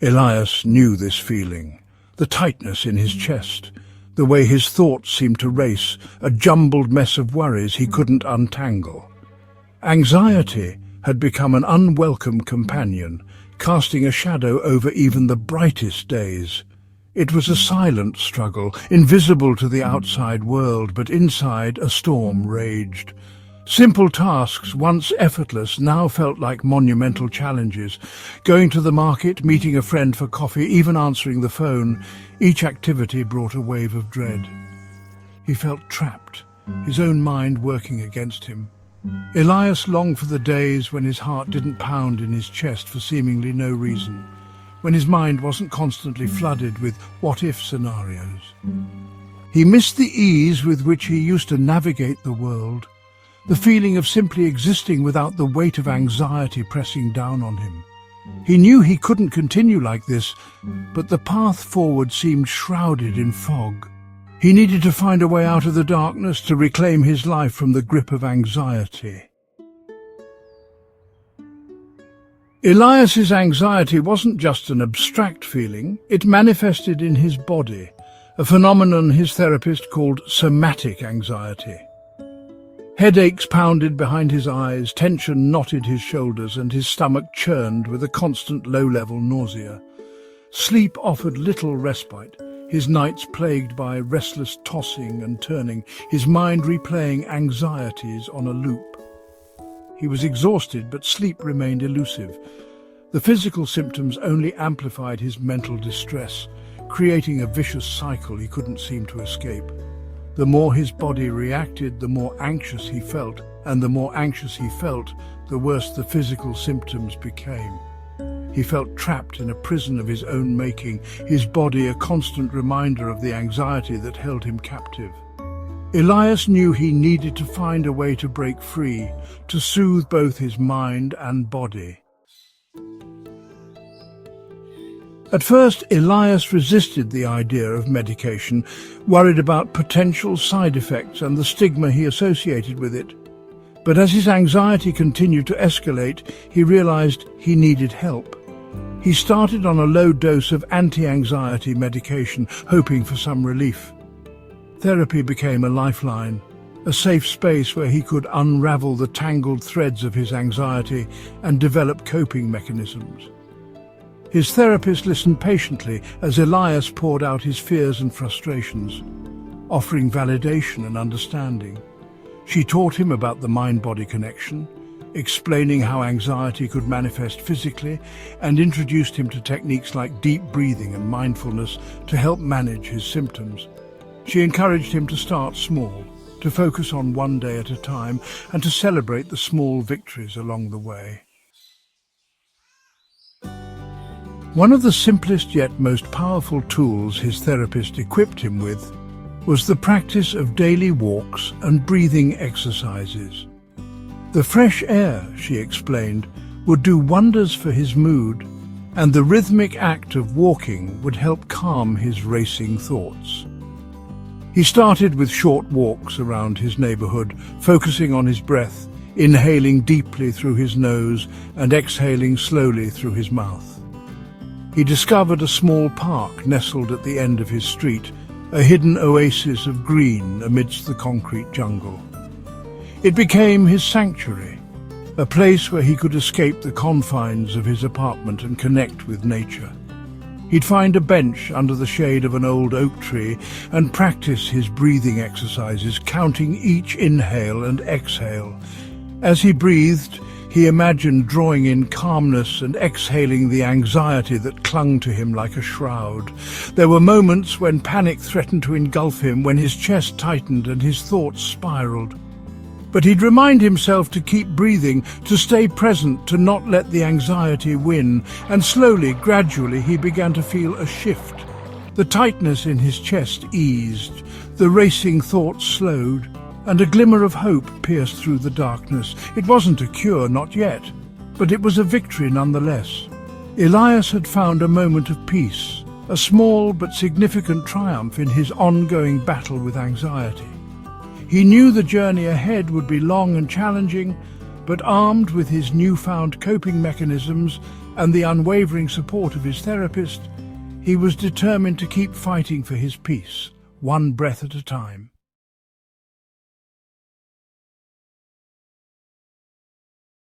Elias knew this feeling, the tightness in his chest, the way his thoughts seemed to race, a jumbled mess of worries he couldn't untangle. Anxiety had become an unwelcome companion, casting a shadow over even the brightest days. It was a silent struggle, invisible to the outside world, but inside a storm raged. Simple tasks, once effortless, now felt like monumental challenges. Going to the market, meeting a friend for coffee, even answering the phone, each activity brought a wave of dread. He felt trapped, his own mind working against him. Elias longed for the days when his heart didn't pound in his chest for seemingly no reason, when his mind wasn't constantly flooded with what-if scenarios. He missed the ease with which he used to navigate the world, the feeling of simply existing without the weight of anxiety pressing down on him. He knew he couldn't continue like this, but the path forward seemed shrouded in fog. He needed to find a way out of the darkness to reclaim his life from the grip of anxiety. Elias's anxiety wasn't just an abstract feeling, it manifested in his body, a phenomenon his therapist called somatic anxiety. Headaches pounded behind his eyes, tension knotted his shoulders, and his stomach churned with a constant low-level nausea. Sleep offered little respite, his nights plagued by restless tossing and turning, his mind replaying anxieties on a loop. He was exhausted, but sleep remained elusive. The physical symptoms only amplified his mental distress, creating a vicious cycle he couldn't seem to escape. The more his body reacted, the more anxious he felt, and the more anxious he felt, the worse the physical symptoms became. He felt trapped in a prison of his own making, his body a constant reminder of the anxiety that held him captive. Elias knew he needed to find a way to break free, to soothe both his mind and body. At first, Elias resisted the idea of medication, worried about potential side effects and the stigma he associated with it. But as his anxiety continued to escalate, he realized he needed help. He started on a low dose of anti-anxiety medication, hoping for some relief. Therapy became a lifeline, a safe space where he could unravel the tangled threads of his anxiety and develop coping mechanisms. His therapist listened patiently as Elias poured out his fears and frustrations, offering validation and understanding. She taught him about the mind-body connection, explaining how anxiety could manifest physically, and introduced him to techniques like deep breathing and mindfulness to help manage his symptoms. She encouraged him to start small, to focus on one day at a time, and to celebrate the small victories along the way. One of the simplest yet most powerful tools his therapist equipped him with was the practice of daily walks and breathing exercises. The fresh air, she explained, would do wonders for his mood, and the rhythmic act of walking would help calm his racing thoughts. He started with short walks around his neighborhood, focusing on his breath, inhaling deeply through his nose and exhaling slowly through his mouth. He discovered a small park nestled at the end of his street, a hidden oasis of green amidst the concrete jungle. It became his sanctuary, a place where he could escape the confines of his apartment and connect with nature. He'd find a bench under the shade of an old oak tree and practice his breathing exercises, counting each inhale and exhale. As he breathed, he imagined drawing in calmness and exhaling the anxiety that clung to him like a shroud. There were moments when panic threatened to engulf him, when his chest tightened and his thoughts spiraled. But he'd remind himself to keep breathing, to stay present, to not let the anxiety win. And slowly, gradually, he began to feel a shift. The tightness in his chest eased, the racing thoughts slowed, and a glimmer of hope pierced through the darkness. It wasn't a cure, not yet, but it was a victory nonetheless. Elias had found a moment of peace, a small but significant triumph in his ongoing battle with anxiety. He knew the journey ahead would be long and challenging, But armed with his newfound coping mechanisms and the unwavering support of his therapist, he was determined to keep fighting for his peace, one breath at a time.